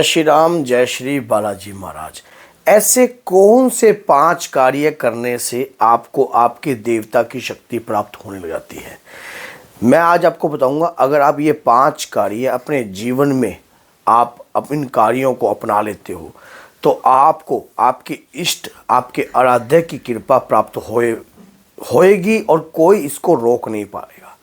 जय श्री राम, जय श्री बालाजी महाराज। ऐसे कौन से 5 कार्य करने से आपको आपके देवता की शक्ति प्राप्त होने लग जाती है? मैं आज आपको बताऊंगा। अगर आप ये 5 कार्य अपने जीवन में आप इन कार्यों को अपना लेते हो तो आपको आपके इष्ट, आपके आराध्य की कृपा प्राप्त होएगी और कोई इसको रोक नहीं पाएगा।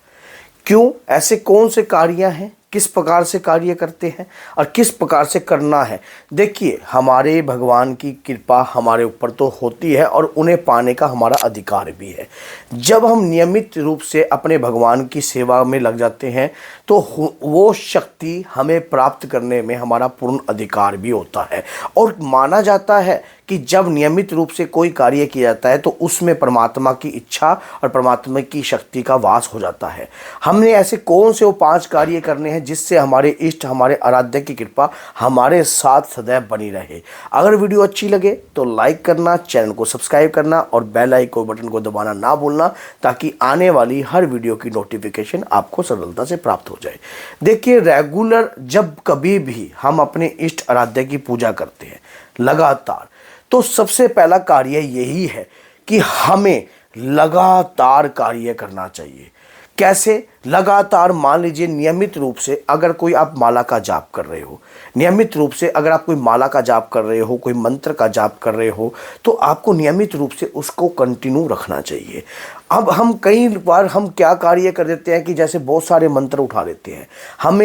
क्यों? ऐसे कौन से कार्य हैं, किस प्रकार से कार्य करते हैं और किस प्रकार से करना है? देखिए, हमारे भगवान की कृपा हमारे ऊपर तो होती है और उन्हें पाने का हमारा अधिकार भी है। जब हम नियमित रूप से अपने भगवान की सेवा में लग जाते हैं तो वो शक्ति हमें प्राप्त करने में हमारा पूर्ण अधिकार भी होता है। और माना जाता है कि जब नियमित रूप से कोई कार्य किया जाता है तो उसमें परमात्मा की इच्छा और परमात्मा की शक्ति का वास हो जाता है। हमने ऐसे कौन से वो 5 कार्य करने हैं जिससे हमारे इष्ट, हमारे आराध्य की कृपा हमारे साथ सदैव बनी रहे। अगर वीडियो अच्छी लगे तो लाइक करना, चैनल को सब्सक्राइब करना और बेल आइकन बटन को दबाना ना भूलना, ताकि आने वाली हर वीडियो की नोटिफिकेशन आपको सरलता से प्राप्त हो जाए। देखिए, रेगुलर जब कभी भी हम अपने इष्ट आराध्य की पूजा करते हैं लगातार, तो सबसे पहला कार्य यही है कि हमें लगातार कार्य करना चाहिए। कैसे? लगातार मान लीजिए नियमित रूप से अगर कोई आप माला का जाप कर रहे हो, नियमित रूप से अगर आप कोई माला का जाप कर रहे हो, कोई मंत्र का जाप कर रहे हो, तो आपको नियमित रूप से उसको कंटिन्यू रखना चाहिए। अब हम कई बार हम क्या कार्य कर देते हैं कि जैसे बहुत सारे मंत्र उठा लेते हैं। हम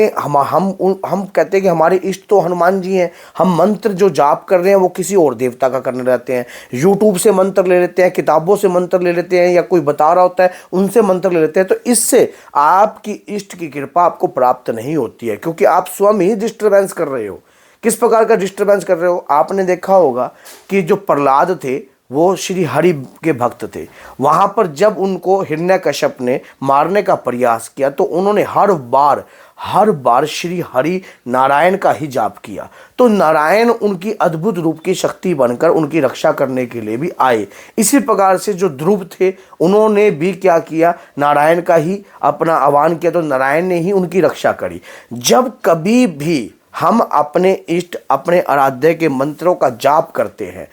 कहते हैं कि हमारे इष्ट तो हनुमान जी हैं, हम मंत्र जो जाप कर रहे हैं वो किसी और देवता का करने रहते हैं। यूट्यूब से मंत्र ले लेते हैं, किताबों से मंत्र ले लेते हैं, या कोई बता रहा होता है उनसे मंत्र ले लेते हैं। तो इससे आपकी इष्ट की कृपा आपको प्राप्त नहीं होती है, क्योंकि आप स्वयं ही डिस्टर्बेंस कर रहे हो। किस प्रकार का डिस्टर्बेंस कर रहे हो? आपने देखा होगा कि जो प्रहलाद थे वो श्री हरि के भक्त थे। वहां पर जब उनको हिरण्यकश्यप ने मारने का प्रयास किया तो उन्होंने हर बार श्री हरि नारायण का ही जाप किया। तो नारायण उनकी अद्भुत रूप की शक्ति बनकर उनकी रक्षा करने के लिए भी आए। इसी प्रकार से जो ध्रुव थे उन्होंने भी क्या किया? नारायण का ही अपना आह्वान किया, तो नारायण ने ही उनकी रक्षा करी। जब कभी भी हम अपने इष्ट, अपने आराध्य के मंत्रों का जाप करते हैं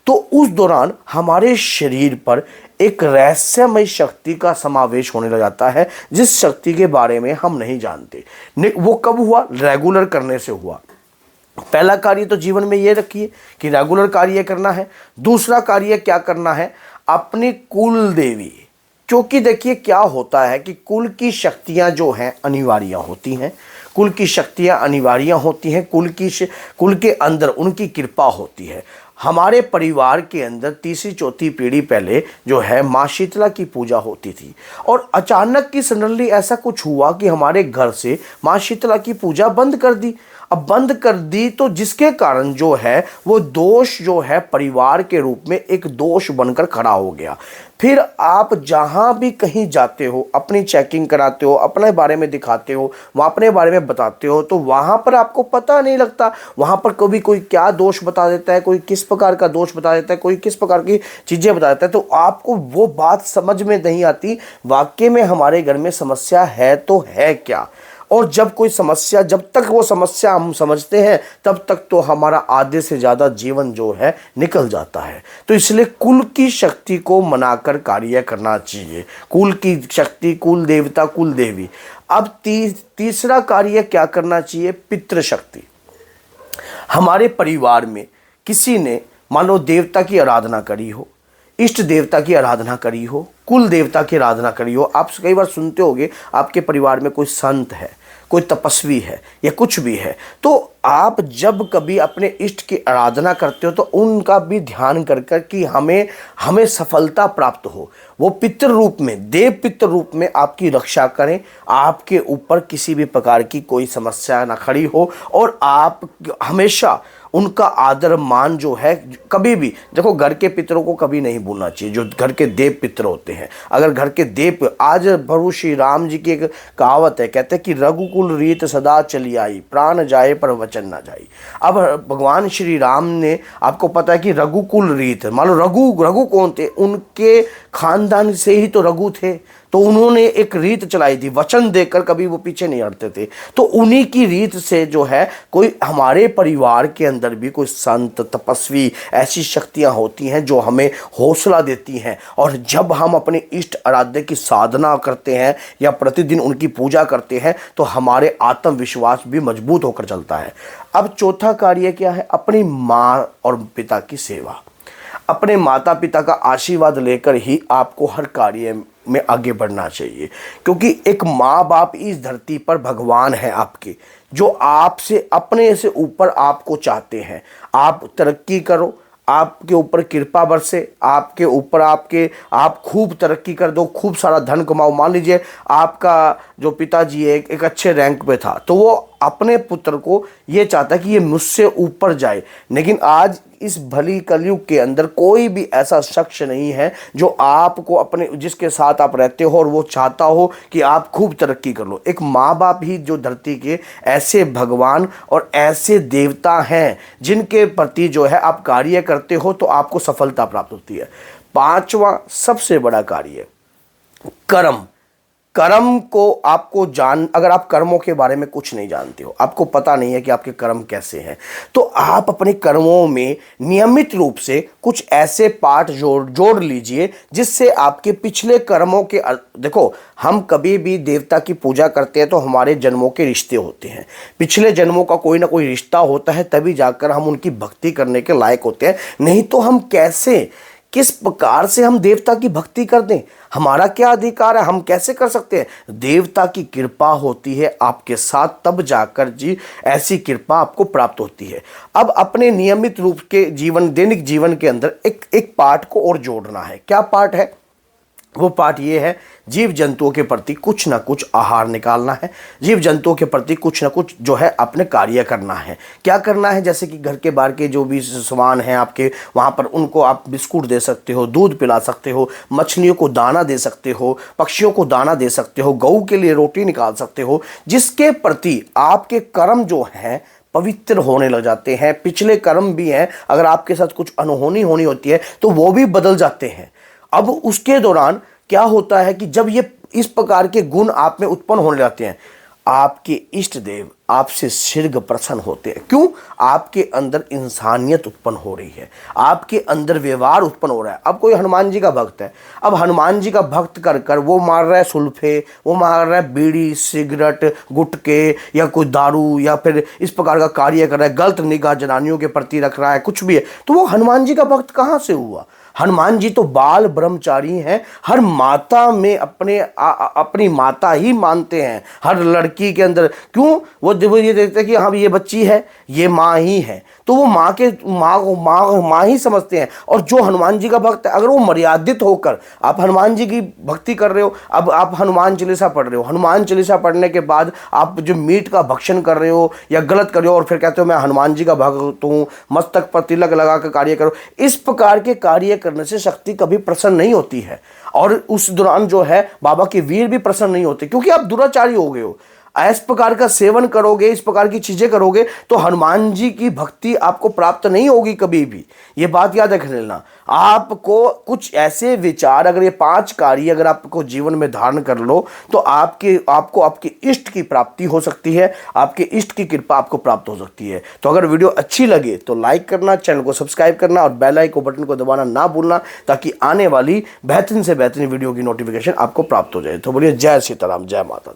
तो उस दौरान हमारे शरीर पर एक रहस्यमय शक्ति का समावेश होने लग जाता है, जिस शक्ति के बारे में हम नहीं जानते। वो कब हुआ? रेगुलर करने से हुआ। पहला कार्य तो जीवन में ये रखिए कि रेगुलर कार्य करना है। दूसरा कार्य क्या करना है? अपनी कुल देवी, क्योंकि देखिए क्या होता है कि कुल की शक्तियां जो हैं अनिवार्य होती हैं। कुल की शक्तियां अनिवार्य होती हैं। कुल के अंदर उनकी कृपा होती है। हमारे परिवार के अंदर तीसरी चौथी पीढ़ी पहले जो है माँ शीतला की पूजा होती थी, और अचानक की सडनली ऐसा कुछ हुआ कि हमारे घर से माँ शीतला की पूजा बंद कर दी। अब बंद कर दी तो जिसके कारण जो है वो दोष जो है परिवार के रूप में एक दोष बनकर खड़ा हो गया। फिर आप जहां भी कहीं जाते हो, अपनी चेकिंग कराते हो, अपने बारे में दिखाते हो, वहाँ अपने बारे में बताते हो, तो वहाँ पर आपको पता नहीं लगता वहाँ पर कभी कोई क्या दोष बता देता है, कोई किस प्रकार का दोष बता देता है, कोई किस प्रकार की चीज़ें बता देता है, तो आपको वो बात समझ में नहीं आती वाकई में हमारे घर में समस्या है तो है क्या। और जब कोई समस्या, जब तक वो समस्या हम समझते हैं तब तक तो हमारा आधे से ज़्यादा जीवन जो है निकल जाता है। तो इसलिए कुल की शक्ति को मनाकर कार्य करना चाहिए। कुल की शक्ति, कुल देवता, कुल देवी। अब तीसरा कार्य क्या करना चाहिए? पितृशक्ति। हमारे परिवार में किसी ने मान लो देवता की आराधना करी हो, इष्ट देवता की आराधना करी हो, कुल देवता की आराधना करी हो। आप कई बार सुनते होंगे आपके परिवार में कोई संत है, कोई तपस्वी है या कुछ भी है, तो आप जब कभी अपने इष्ट की आराधना करते हो तो उनका भी ध्यान कर कर कि हमें सफलता प्राप्त हो। वो पितृ रूप में, देव पितृ रूप में आपकी रक्षा करें, आपके ऊपर किसी भी प्रकार की कोई समस्या ना खड़ी हो, और आप हमेशा उनका आदर मान जो है कभी भी, देखो घर के पितरों को कभी नहीं भूलना चाहिए, जो घर के देव पितर होते हैं। अगर घर के देव, आज प्रभु श्री राम जी की एक कहावत है, कहते हैं कि रघुकुल रीत सदा चली आई, प्राण जाए पर वचन ना जाए। अब भगवान श्री राम ने, आपको पता है कि रघुकुल रीत, मान लो रघु कौन थे? उनके खानदान से ही तो रघु थे। तो उन्होंने एक रीत चलाई थी, वचन देकर कभी वो पीछे नहीं हटते थे। तो उन्हीं की रीत से जो है कोई हमारे परिवार के अंदर भी कोई संत तपस्वी ऐसी शक्तियां होती हैं जो हमें हौसला देती हैं। और जब हम अपने इष्ट आराध्य की साधना करते हैं या प्रतिदिन उनकी पूजा करते हैं तो हमारे आत्मविश्वास भी मजबूत होकर चलता है। अब चौथा कार्य क्या है? अपनी माँ और पिता की सेवा। अपने माता पिता का आशीर्वाद लेकर ही आपको हर कार्य में आगे बढ़ना चाहिए, क्योंकि एक माँ बाप इस धरती पर भगवान है आपके, जो आपसे अपने से ऊपर आपको चाहते हैं। आप तरक्की करो, आपके ऊपर कृपा बरसे, आपके ऊपर आप खूब तरक्की कर दो, खूब सारा धन कमाओ। मान लीजिए आपका जो पिताजी एक अच्छे रैंक पे था, तो वो अपने पुत्र को ये चाहता कि ये मुझसे ऊपर जाए। लेकिन आज इस भली कलयुग के अंदर कोई भी ऐसा शख्स नहीं है जो आपको अपने जिसके साथ आप रहते हो और वो चाहता हो कि आप खूब तरक्की कर लो। एक माँ बाप ही जो धरती के ऐसे भगवान और ऐसे देवता हैं जिनके प्रति जो है आप कार्य करते हो तो आपको सफलता प्राप्त होती है। पांचवा सबसे बड़ा कार्य कर्म। कर्म को आपको अगर आप कर्मों के बारे में कुछ नहीं जानते हो, आपको पता नहीं है कि आपके कर्म कैसे हैं, तो आप अपने कर्मों में नियमित रूप से कुछ ऐसे पाठ जोड़ लीजिए जिससे आपके पिछले कर्मों के देखो, हम कभी भी देवता की पूजा करते हैं तो हमारे जन्मों के रिश्ते होते हैं, पिछले जन्मों का कोई ना कोई रिश्ता होता है, तभी जाकर हम उनकी भक्ति करने के लायक होते हैं। नहीं तो हम किस प्रकार से हम देवता की भक्ति कर दें? हमारा क्या अधिकार है? हम कैसे कर सकते हैं? देवता की कृपा होती है आपके साथ, तब जाकर जी ऐसी कृपा आपको प्राप्त होती है। अब अपने नियमित रूप के दैनिक जीवन के अंदर एक पाठ को और जोड़ना है। क्या पाठ है? वो पाठ ये है, जीव जंतुओं के प्रति कुछ ना कुछ आहार निकालना है, जीव जंतुओं के प्रति कुछ ना कुछ जो है अपने कार्य करना है। क्या करना है? जैसे कि घर के बाहर के जो भी सामान हैं आपके, वहाँ पर उनको आप बिस्कुट दे सकते हो, दूध पिला सकते हो, मछलियों को दाना दे सकते हो, पक्षियों को दाना दे सकते हो, गऊ के लिए रोटी निकाल सकते हो, जिसके प्रति आपके कर्म जो हैं पवित्र होने लग जाते हैं। पिछले कर्म भी हैं, अगर आपके साथ कुछ अनहोनी होनी होती है तो वो भी बदल जाते हैं। अब उसके दौरान क्या होता है कि जब ये इस प्रकार के गुण आप में उत्पन्न होने लगते हैं, आपके इष्ट देव आपसे शीघ्र प्रसन्न होते हैं। क्यों? आपके अंदर इंसानियत उत्पन्न हो रही है, आपके अंदर व्यवहार उत्पन्न हो रहा है। अब कोई हनुमान जी का भक्त है, अब हनुमान जी का भक्त कर वो मार रहा है सुल्फे, वो मार रहा है बीड़ी सिगरेट गुटके या कोई दारू या फिर इस प्रकार का कार्य कर रहा है, गलत निगाह जनानियों के प्रति रख रहा है, कुछ भी है, तो वो हनुमान जी का भक्त कहाँ से हुआ? हनुमान जी तो बाल ब्रह्मचारी हैं, हर माता में अपनी माता ही मानते हैं, हर लड़की के अंदर। क्यों? वो ये देखते हैं कि हाँ ये बच्ची है, ये माँ ही है, तो वो माँ ही समझते हैं। और जो हनुमान जी का भक्त है, अगर वो मर्यादित होकर आप हनुमान जी की भक्ति कर रहे हो, अब आप हनुमान चालीसा पढ़ रहे हो, हनुमान चालीसा पढ़ने के बाद आप जो मीट का भक्षण कर रहे हो या गलत कर रहे हो और फिर कहते हो मैं हनुमान जी का भक्त हूँ, मस्तक पर तिलक लगा कर कार्य करो, इस प्रकार के कार्य करने से शक्ति कभी प्रसन्न नहीं होती है। और उस दौरान जो है बाबा के वीर भी प्रसन्न नहीं होते, क्योंकि आप दुराचारी हो गए हो। इस प्रकार का सेवन करोगे, इस प्रकार की चीजें करोगे तो हनुमान जी की भक्ति आपको प्राप्त नहीं होगी कभी भी। ये बात याद रख लेना। आपको कुछ ऐसे विचार, अगर ये 5 कार्य अगर आपको जीवन में धारण कर लो तो आपको आपके इष्ट की प्राप्ति हो सकती है, आपके इष्ट की कृपा आपको प्राप्त हो सकती है। तो अगर वीडियो अच्छी लगे तो लाइक करना, चैनल को सब्सक्राइब करना और बेल आइकन बटन को दबाना ना भूलना, ताकि आने वाली बेहतरीन से बेहतरीन वीडियो की नोटिफिकेशन आपको प्राप्त हो जाए। तो बोलिए जय सीताराम, जय माता।